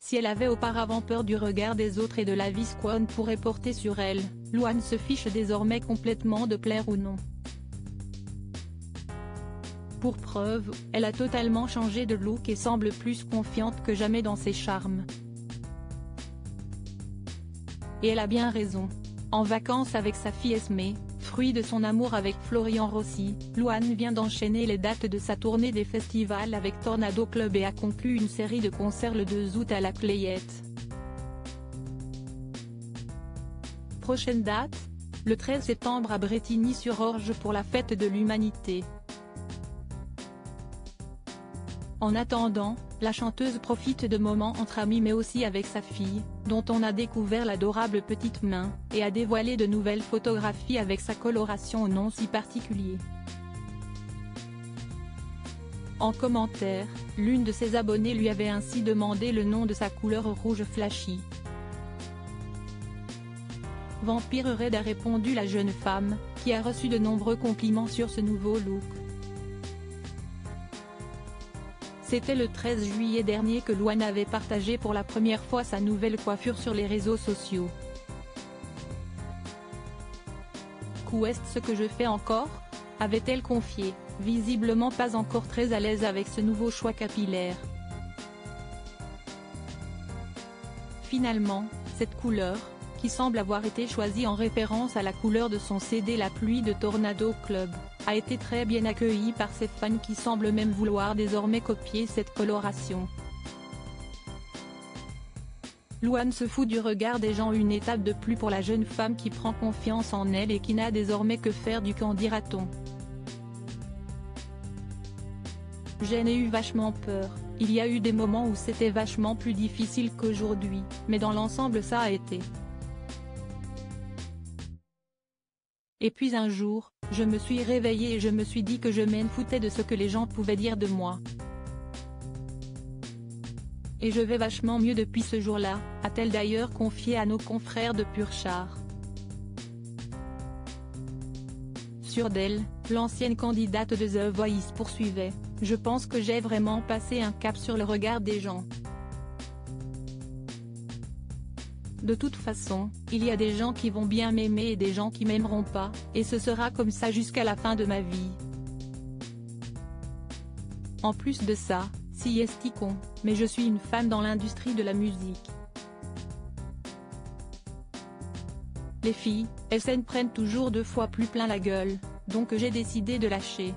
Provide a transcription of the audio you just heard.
Si elle avait auparavant peur du regard des autres et de l'avis qu'on pourrait porter sur elle, Louane se fiche désormais complètement de plaire ou non. Pour preuve, elle a totalement changé de look et semble plus confiante que jamais dans ses charmes. Et elle a bien raison. En vacances avec sa fille Esmé, fruit de son amour avec Florian Rossi, Louane vient d'enchaîner les dates de sa tournée des festivals avec Tornado Club et a conclu une série de concerts le 2 août à la Playette. Prochaine date, le 13 septembre à Brétigny-sur-Orge pour la fête de l'Humanité. En attendant, la chanteuse profite de moments entre amis mais aussi avec sa fille, dont on a découvert l'adorable petite main, et a dévoilé de nouvelles photographies avec sa coloration au nom si particulier. En commentaire, l'une de ses abonnées lui avait ainsi demandé le nom de sa couleur rouge flashy. Vampire Red a répondu la jeune femme, qui a reçu de nombreux compliments sur ce nouveau look. C'était le 13 juillet dernier que Louane avait partagé pour la première fois sa nouvelle coiffure sur les réseaux sociaux. Qu'est ce que je fais encore ? Avait-elle confié, visiblement pas encore très à l'aise avec ce nouveau choix capillaire. Finalement, cette couleur, qui semble avoir été choisie en référence à la couleur de son CD La Pluie de Tornado Club, a été très bien accueillie par ses fans qui semblent même vouloir désormais copier cette coloration. Louane se fout du regard des gens, une étape de plus pour la jeune femme qui prend confiance en elle et qui n'a désormais que faire du qu'en dira-t-on. J'en ai eu vachement peur, il y a eu des moments où c'était vachement plus difficile qu'aujourd'hui, mais dans l'ensemble ça a été. Et puis un jour, je me suis réveillée et je me suis dit que je m'en foutais de ce que les gens pouvaient dire de moi. Et je vais vachement mieux depuis ce jour-là, a-t-elle d'ailleurs confié à nos confrères de Purchar. Sur d'elle, l'ancienne candidate de The Voice poursuivait, « Je pense que j'ai vraiment passé un cap sur le regard des gens. De toute façon, il y a des gens qui vont bien m'aimer et des gens qui m'aimeront pas, et ce sera comme ça jusqu'à la fin de ma vie. En plus de ça, si esticon, mais je suis une femme dans l'industrie de la musique. Les filles, elles s'en prennent toujours 2 fois plus plein la gueule, donc j'ai décidé de lâcher.